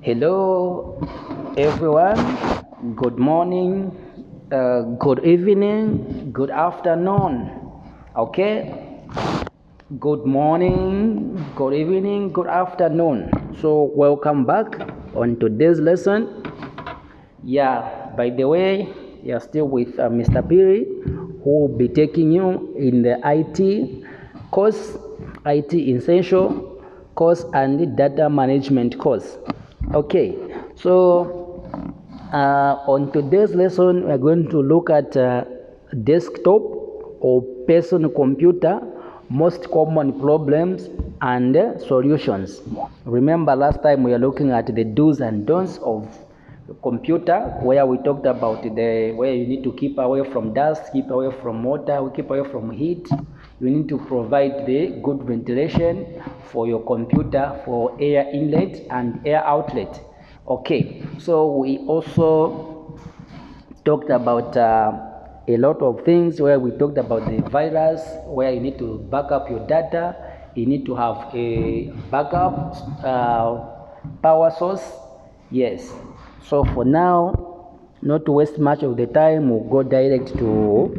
Hello, everyone. Good morning, good evening, good afternoon. Okay, good morning, good evening, good afternoon. So, welcome back on today's lesson. By the way, you're still with Mr. Piri, who will be taking you in the IT course, IT Essential course, and Data Management course. Okay, so on today's lesson, we're going to look at desktop or personal computer, most common problems and solutions. Remember, last time we were looking at the do's and don'ts of computer, where we talked about where you need to keep away from dust, keep away from water, keep away from heat. You need to provide the good ventilation for your computer, for air inlet and air outlet. Okay, so we also talked about a lot of things, where we talked about the virus, where you need to back up your data, you need to have a backup power source. Yes, so for now, not to waste much of the time, we'll go direct to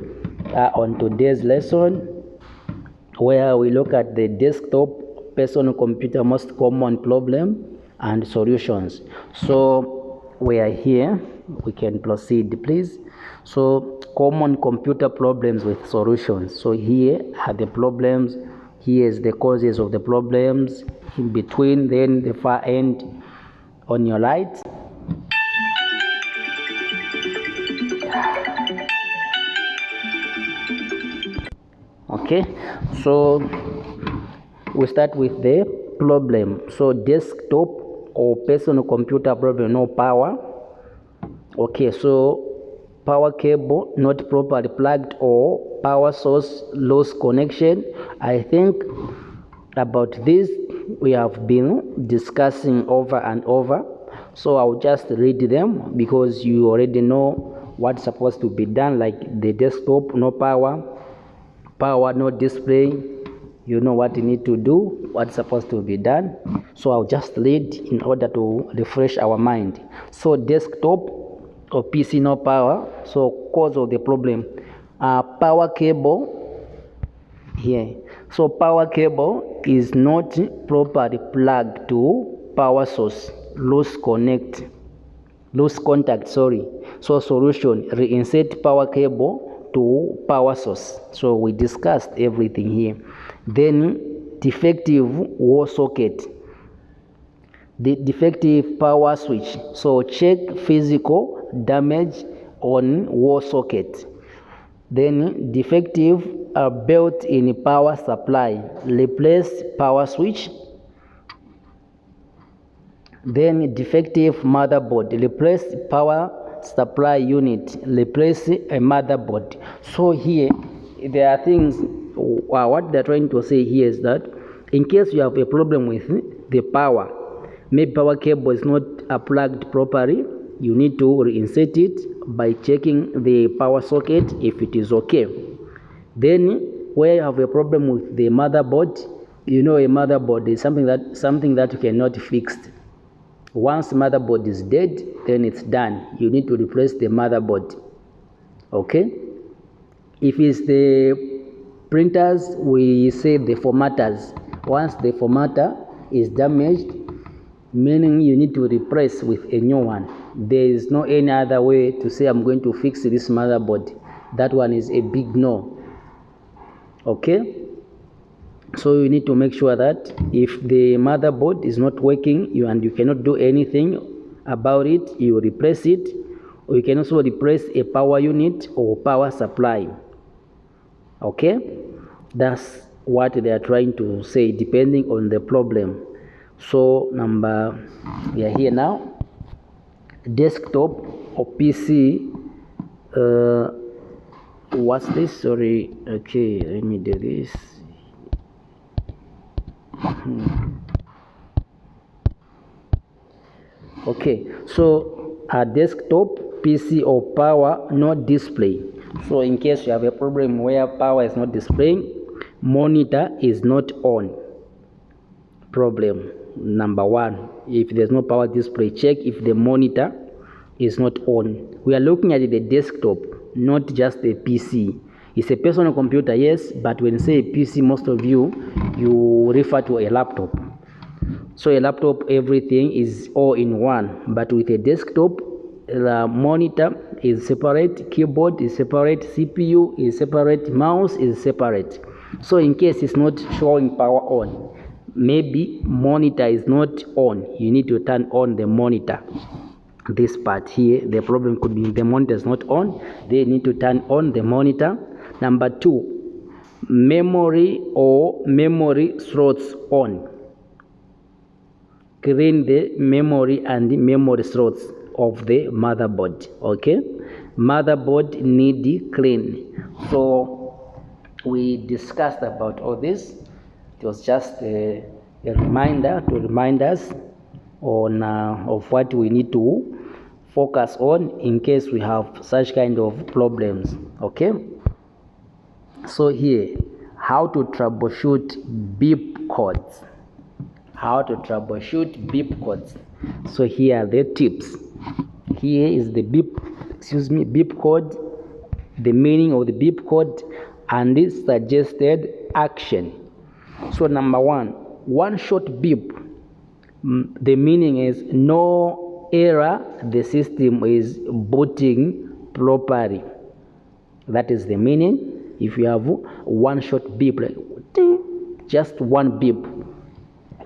on today's lesson, where we look at the desktop personal computer most common problem and solutions. So we are here, we can proceed please. So common computer problems with solutions. So here are the problems, here is the causes of the problems, in between then the far end on your right. Okay, so we start with the problem. So desktop or personal computer problem, no power. Okay, so power cable not properly plugged or power source lost connection. I think about this we have been discussing over and over, so I'll just read them because you already know what's supposed to be done, like the desktop, no power, no display. You know what you need to do, what's supposed to be done. So I'll just read in order to refresh our mind. So desktop or PC, no power. So cause of the problem, power cable here. So power cable is not properly plugged to power source, loose contact. So solution, reinsert power cable to power source. So we discussed everything here. Then defective wall socket, the defective power switch. So check physical damage on wall socket. Then defective built-in power supply, replace power switch. Then defective motherboard, replace power supply unit, replace a motherboard. So here there are things, what they're trying to say here is that in case you have a problem with the power, maybe power cable is not plugged properly, you need to reinsert it by checking the power socket if it is okay. Then where you have a problem with the motherboard, you know a motherboard is something that you cannot fix. Once motherboard is dead, then it's done. You need to replace the motherboard. Okay? If it's the printers, we say the formatters. Once the formatter is damaged, meaning you need to replace with a new one. There is no any other way to say I'm going to fix this motherboard. That one is a big no. Okay? So you need to make sure that if the motherboard is not working and you cannot do anything about it, you replace it. Or you can also replace a power unit or power supply. Okay, that's what they are trying to say depending on the problem. So we are here now, desktop or PC. What's this? Sorry. Okay, let me do this. Okay, so a desktop PC or power, not display. So in case you have a problem where power is not displaying, monitor is not on, problem. number one. If there's no power display, check if the monitor is not on. We are looking at the desktop, not just the PC. It's a personal computer, yes, but when you say PC, most of you refer to a laptop. So a laptop, everything is all in one, but with a desktop, the monitor is separate, keyboard is separate, CPU is separate, mouse is separate. So in case it's not showing power on, maybe monitor is not on, you need to turn on the monitor. This part here, the problem could be the monitor is not on, they need to turn on the monitor. Number two, memory or memory slots on. Clean the memory and the memory slots of the motherboard. Okay, motherboard need clean. So we discussed about all this. It was just a reminder to remind us on of what we need to focus on in case we have such kind of problems. Okay, so here, how to troubleshoot beep codes. How to troubleshoot beep codes. So here are the tips. Here is the beep code, the meaning of the beep code, and the suggested action. So number one short beep. The meaning is no error, the system is booting properly. That is the meaning. If you have one short beep, like just one beep,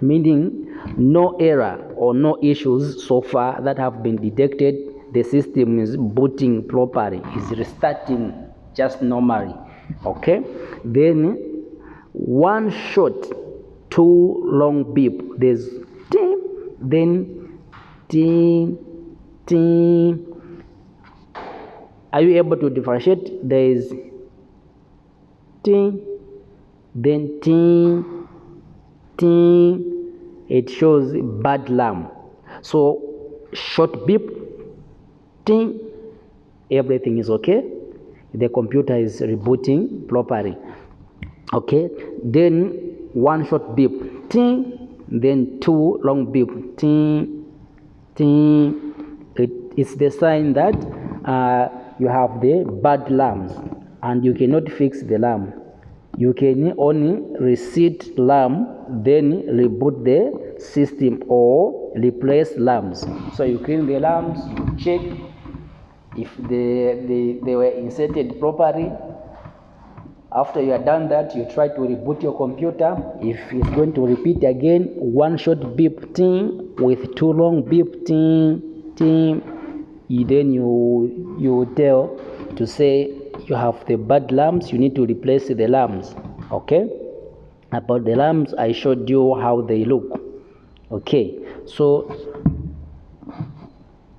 meaning no error or no issues so far that have been detected, the system is booting properly, is restarting just normally. Okay, then one short, two long beep, there's ting, then ting, ting. Are you able to differentiate? There is ting, then ting, ting. It shows bad alarm. So short beep, ting, everything is okay. The computer is rebooting properly. Okay, then one short beep, ting, then two long beep, ting, ting. It's the sign that you have the bad alarms and you cannot fix the alarm. You can only reset alarm, then reboot the system or replace alarms. So you clean the alarms, you check if they were inserted properly. After you are done that, you try to reboot your computer. If it's going to repeat again, one short beep ting with two long beep ting ting, then you tell to say you have the bad alarms, you need to replace the alarms. Okay, about the alarms I showed you how they look. Okay, so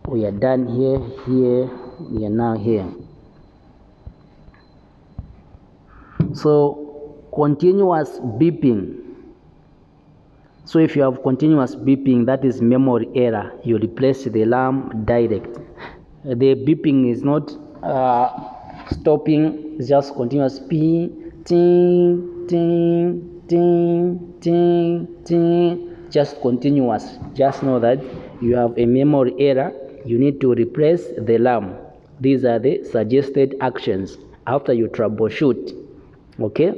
we are done here, we are now here. So continuous beeping. So if you have continuous beeping, that is memory error. You replace the alarm direct. The beeping is not stopping, it's just continuous ping, ting, ting, ting, ting, ting, just continuous. Just know that you have a memory error. You need to replace the alarm. These are the suggested actions after you troubleshoot. Okay,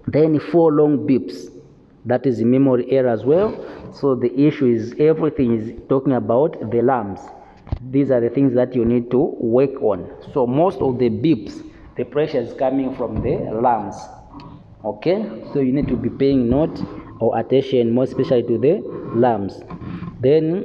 then 4 long beeps, that is memory error as well. So the issue is everything is talking about the alarms. These are the things that you need to work on. So most of the beeps, the pressure is coming from the alarms. Okay, so you need to be paying note or attention more especially to the alarms. Then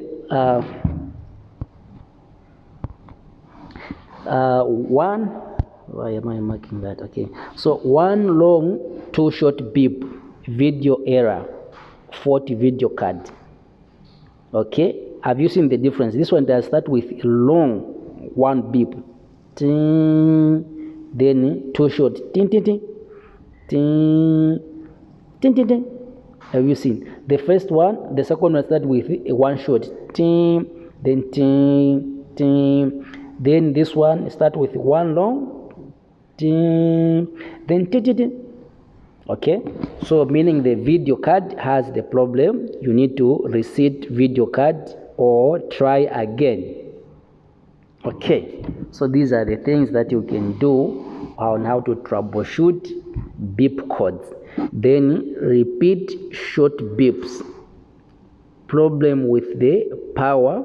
why am I marking that? Okay, so 1 long, 2 short beep, video error, 40 video card. Okay, have you seen the difference? This one does start with long 1 beep, ting, then 2 short, ting, ting, ting, ting, ting, ting, ting. Have you seen the first one? The second one start with 1 short, ting, then ting, ting. Then this one start with 1 long, ting, then ting, ting, ting. Okay, so meaning the video card has the problem, you need to reset video card or try again. Okay, so these are the things that you can do on how to troubleshoot beep codes. Then repeat short beeps. Problem with the power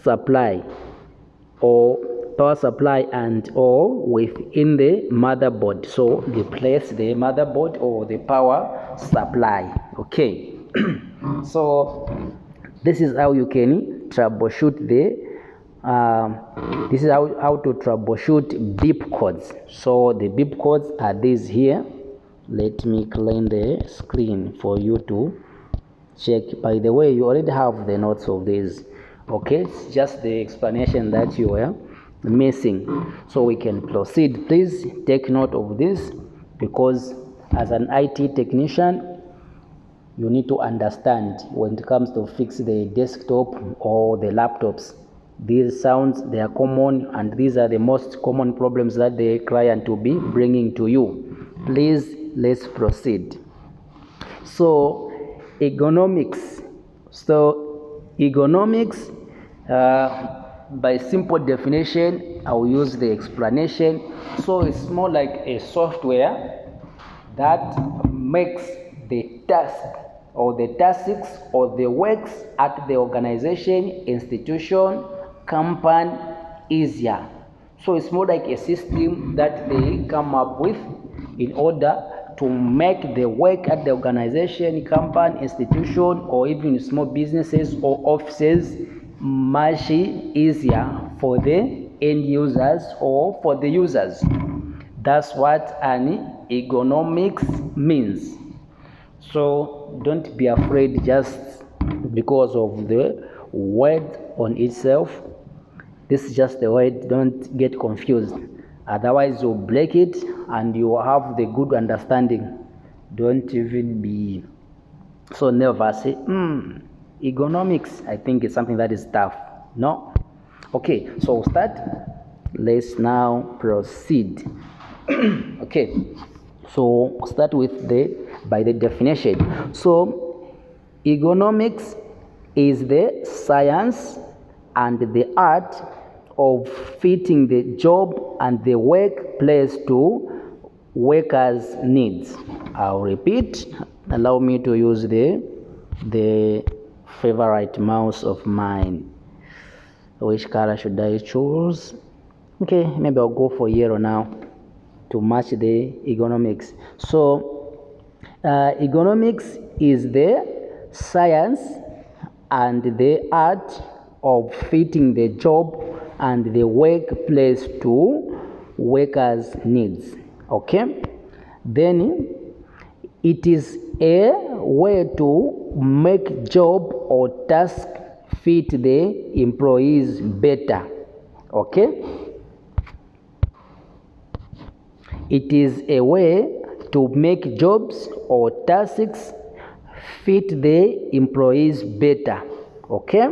supply and or within the motherboard. So replace the motherboard or the power supply. Okay. So this is how you can troubleshoot this is how to troubleshoot beep codes. So the beep codes are these here. Let me clean the screen for you to check. By the way, you already have the notes of this. Okay, it's just the explanation that you were missing. So we can proceed. Please take note of this, because as an IT technician, you need to understand when it comes to fix the desktop or the laptops. These sounds, they are common, and these are the most common problems that the client will be bringing to you. Please, let's proceed. So ergonomics. By simple definition, I will use the explanation. So it's more like a software that makes the task or the tasks or the works at the organization, institution, company easier. So it's more like a system that they come up with in order to make the work at the organization, company, institution, or even small businesses or offices much easier for the end users or for the users. That's what an ergonomics means. So don't be afraid just because of the word on itself. This is just the word, don't get confused. Otherwise you'll break it and you have the good understanding. Don't even be so nervous. Say, ergonomics, I think it's something that is tough. No? Okay, so we'll start. Let's now proceed. Okay, so start with by the definition. So ergonomics is the science and the art of fitting the job and the workplace to workers' needs. I'll repeat. Allow me to use the favorite mouse of mine. Which color should I choose? Okay, maybe I'll go for yellow now to match the ergonomics. So ergonomics is the science and the art of fitting the job and the workplace to workers' needs. Okay, then it is a way to make job or task fit the employees better. Okay, it is a way to make jobs or tasks fit the employees better. Okay,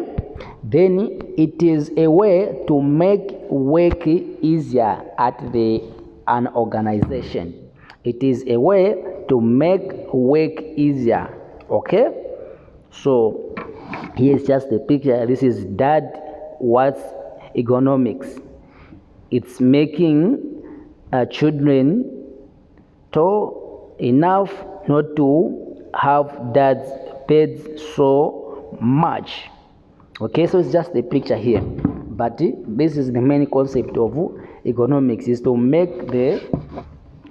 then it is a way to make work easier at an organization. It is a way to make work easier. Okay, so here's just the picture. This is Dad what's ergonomics. It's making children tall enough not to have dads paid so much. Okay, so it's just the picture here, but this is the main concept of ergonomics, is to make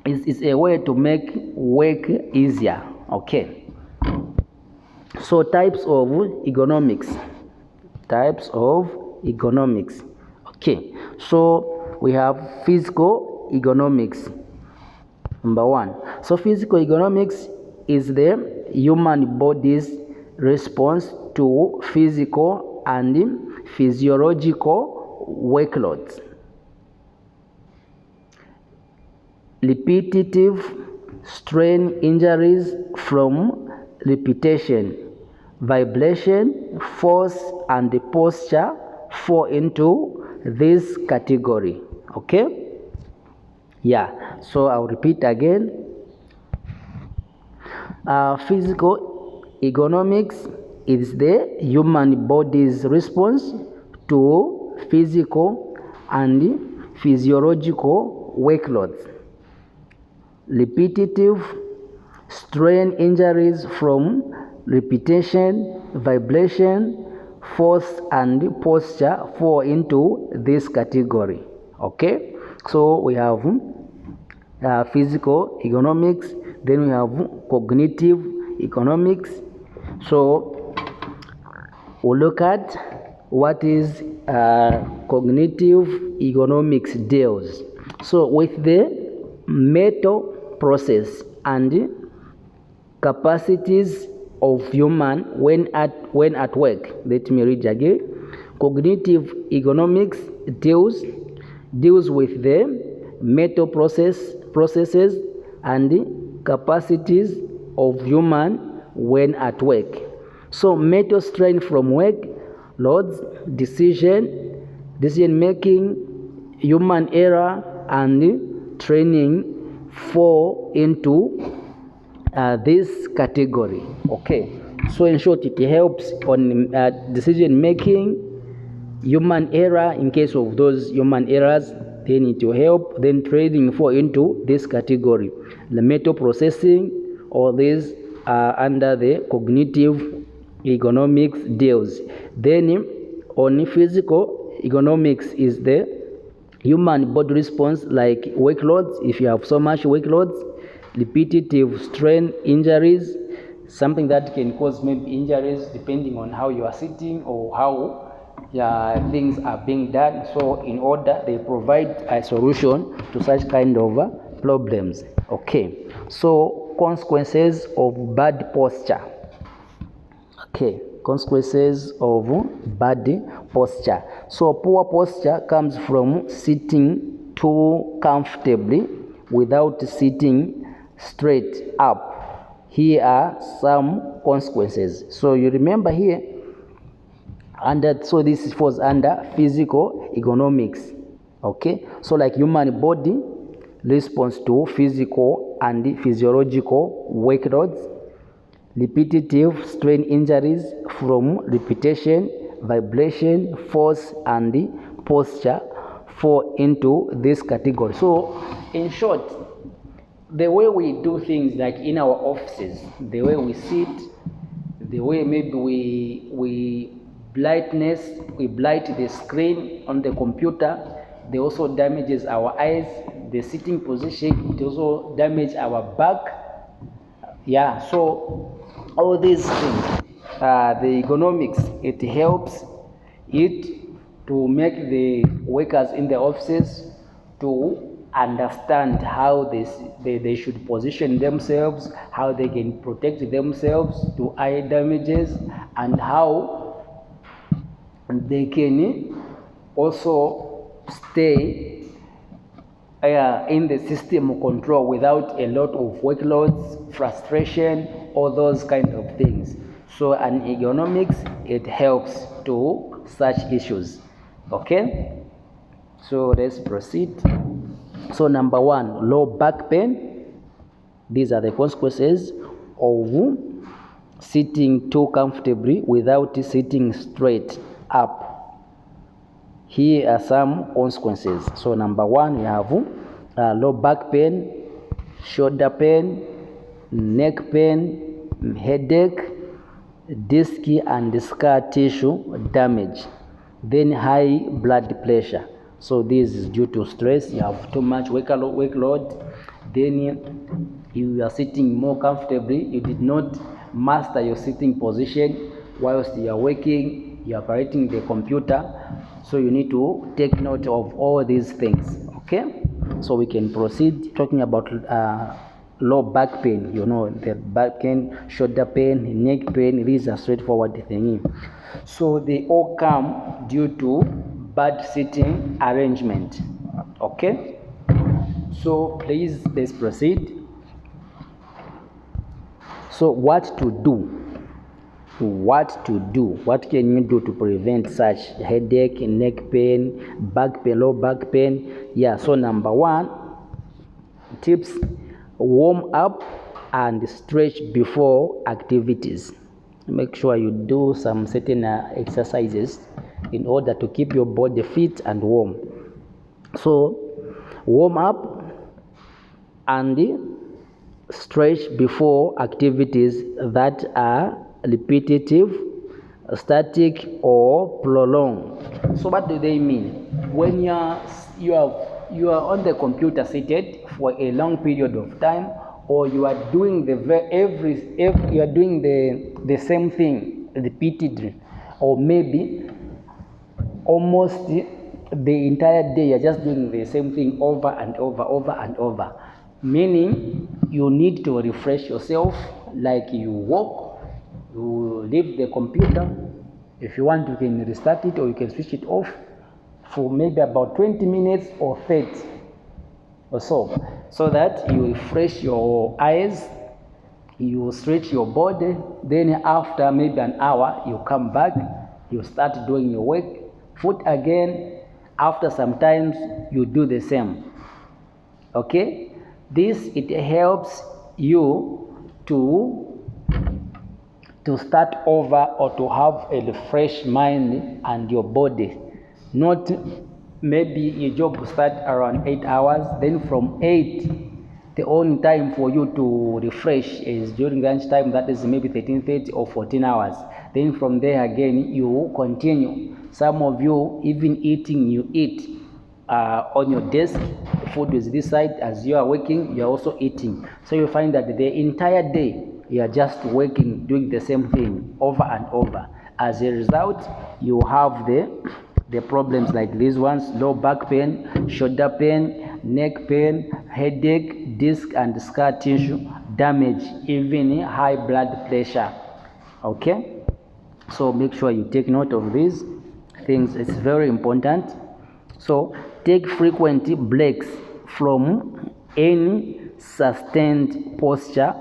it's a way to make work easier. Okay, so types of ergonomics. Okay, so we have physical ergonomics. Number one, so physical ergonomics is the human body's response to physical and physiological workloads. Repetitive strain injuries from repetition, vibration, force, and posture fall into this category. Okay? Yeah, so I'll repeat again. Physical ergonomics is the human body's response to physical and physiological workloads. Repetitive strain injuries from repetition, vibration, force, and posture fall into this category. Okay, so we have physical ergonomics, then we have cognitive ergonomics. So we'll look at what is cognitive ergonomics deals. So with the mental process and capacities of human when at work. Let me read again. Cognitive ergonomics deals with the mental processes and capacities of human when at work. So mental strain from work loads, decision making, human error, and training fall into this category. Okay, so in short, it helps on decision making, human error. In case of those human errors, then it will help. Then training fall into this category. The mental processing, all these are under the cognitive ergonomics deals. Then on physical ergonomics is the human body response, like workloads. If you have so much workloads, repetitive strain injuries, something that can cause maybe injuries depending on how you are sitting or how things are being done. So in order, they provide a solution to such kind of problems. Okay, so consequences of bad posture. Okay, consequences of bad posture. So poor posture comes from sitting too comfortably without sitting straight up. Here are some consequences. So you remember here, so this falls under physical ergonomics. Okay, so like human body responds to physical and physiological workloads, repetitive strain injuries from repetition, vibration, force, and posture fall into this category. So in short, the way we do things, like in our offices, the way we sit, the way maybe we blight the screen on the computer, they also damages our eyes. The sitting position, it also damages our back. Yeah, so all these things, the ergonomics, it helps it to make the workers in the offices to understand how they should position themselves, how they can protect themselves to eye damages, and how they can also stay in the system control without a lot of workloads, frustration, all those kind of things. So an ergonomics, it helps to such issues. Okay, so let's proceed. So number one, low back pain. These are the consequences of sitting too comfortably without sitting straight up. Here are some consequences. So number one, we have low back pain, shoulder pain, neck pain, headache, disc and scar tissue damage, then high blood pressure. So this is due to stress. You have too much workload, then you are sitting more comfortably. You did not master your sitting position whilst you are working, you are operating the computer. So you need to take note of all these things. Okay, so we can proceed talking about low back pain. You know, the back pain, shoulder pain, neck pain, these are straightforward things. So they all come due to bad sitting arrangement. Okay, so please, let's proceed. So what to do? What can you do to prevent such headache, neck pain, back pain, low back pain? Yeah, so number one, tips: warm up and stretch before activities. Make sure you do some certain exercises in order to keep your body fit and warm. So warm up and stretch before activities that are repetitive, static, or prolonged. So what do they mean? When you are on the computer seated for a long period of time, or you are doing you are doing the same thing repeatedly, or maybe almost the entire day you're just doing the same thing over and over, meaning you need to refresh yourself, like you walk, you leave the computer. If you want, you can restart it or you can switch it off for maybe about 20 minutes or 30 or so that you refresh your eyes, you stretch your body. Then after maybe an hour, you come back, you start doing your work, foot again. After some time, you do the same. Okay, it helps you to start over, or to have a fresh mind and your body. Not maybe your job will start around 8 hours, then from 8, the only time for you to refresh is during lunch time, that is maybe 13:30 or 14 hours. Then from there again, you continue. Some of you, even eating, you eat on your desk. Food is this side. As you are working, you are also eating. So you find that the entire day, you are just working, doing the same thing over and over. As a result, you have the problems like these ones: low back pain, shoulder pain, neck pain, headache, disc and scar tissue damage, even high blood pressure. Okay, so make sure you take note of these things. It's very important. So take frequent breaks from any sustained posture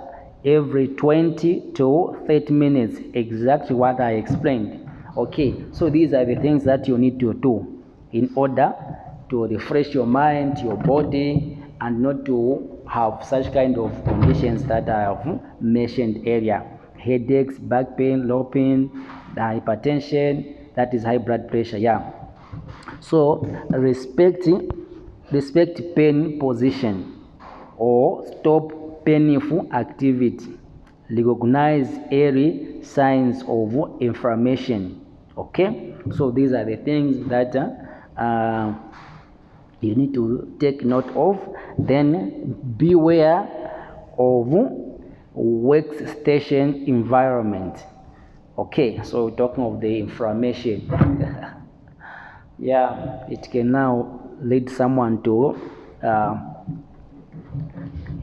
every 20 to 30 minutes, exactly what I explained. Okay, so these are the things that you need to do in order to refresh your mind, your body, and not to have such kind of conditions that I have mentioned earlier: headaches, back pain, low pain, hypertension, that is high blood pressure. Yeah. So respect pain position, or stop painful activity. Recognize early signs of inflammation. Okay, so these are the things that you need to take note of. Then beware of workstation environment. Okay, so we're talking of the inflammation. Yeah, it can now lead someone to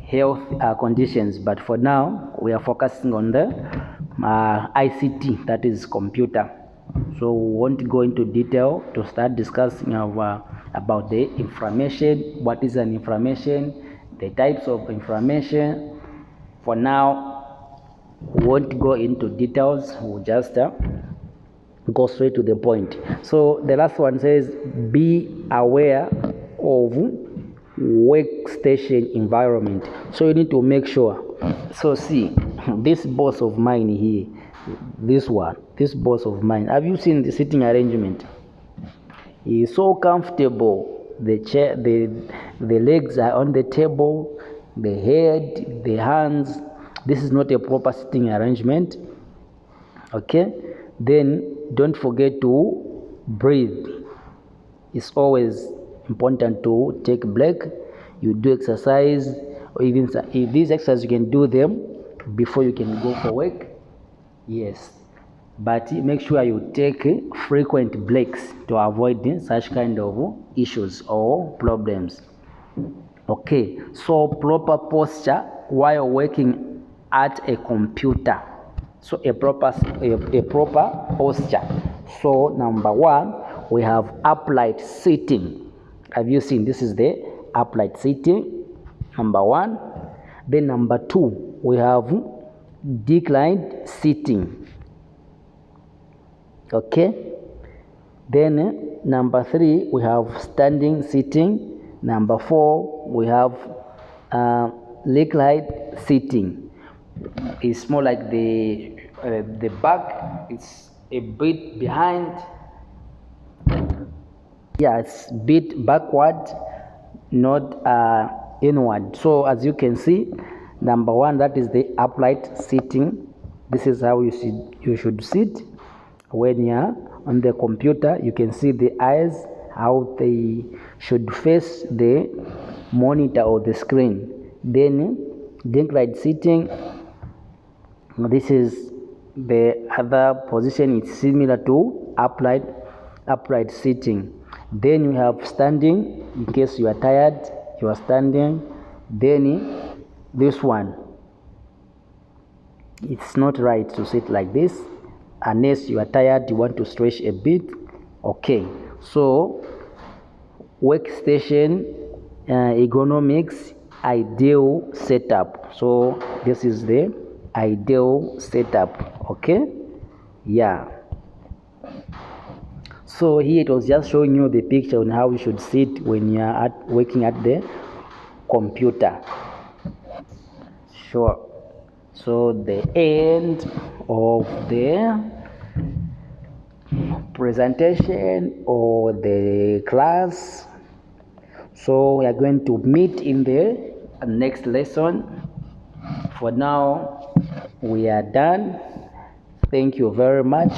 health conditions, but for now we are focusing on the ICT, that is computer. So we won't go into detail to start discussing about the inflammation, what is an inflammation, the types of inflammation. For now, we won't go into details. We'll just go straight to the point. So the last one says, be aware of workstation environment. So you need to make sure. So see, this boss of mine here, this boss of mine, have you seen the sitting arrangement? He is so comfortable. The chair, the legs are on the table, the head, the hands. This is not a proper sitting arrangement. Okay, then don't forget to breathe. It's always important to take a break. You do exercise, or even if these exercises you can do them before you can go for work. Yes, but make sure you take frequent breaks to avoid such kind of issues or problems. Okay, so proper posture while working at a computer. So a proper posture. So number one, we have upright sitting. Have you seen? This is the upright sitting, number one. Then number two, we have declined sitting. Okay. Then number three, we have standing sitting. Number four, we have reclined sitting. It's more like the back, it's a bit behind. Yeah, it's bit backward, not inward. So as you can see, number one, that is the upright sitting. This is how you should sit when you're on the computer. You can see the eyes, how they should face the monitor or the screen. Then upright sitting, this is the other position. It's similar to upright sitting. Then you have standing, in case you are tired, you are standing. Then this one, it's not right to sit like this unless you are tired, you want to stretch a bit. Okay, so workstation ergonomics ideal setup. So this is the ideal setup. Okay, yeah. So here it was just showing you the picture on how you should sit when you are working at the computer. Sure. So the end of the presentation or the class. So we are going to meet in the next lesson. For now, we are done. Thank you very much.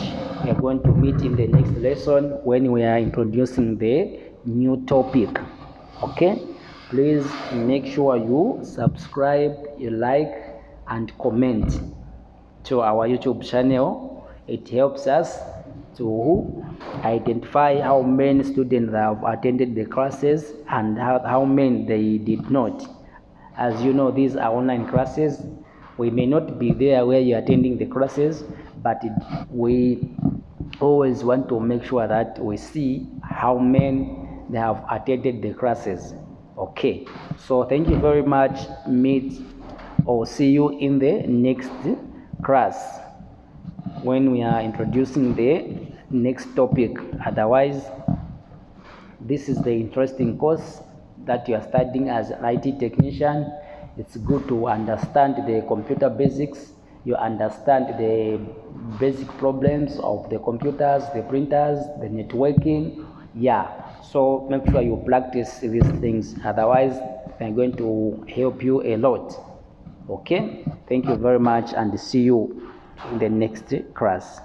We are going to meet in the next lesson when we are introducing the new topic. Okay? Please make sure you subscribe, you like, and comment to our YouTube channel. It helps us to identify how many students have attended the classes and how many they did not. As you know, these are online classes. We may not be there where you're attending the classes, but we always want to make sure that we see how many they have attended the classes. Okay, so thank you very much. Meet or see you in the next class when we are introducing the next topic. Otherwise, this is the interesting course that you are studying as an IT technician. It's good to understand the computer basics. You understand the basic problems of the computers, the printers, the networking. Yeah, so make sure you practice these things. Otherwise, they're going to help you a lot. Okay, thank you very much and see you in the next class.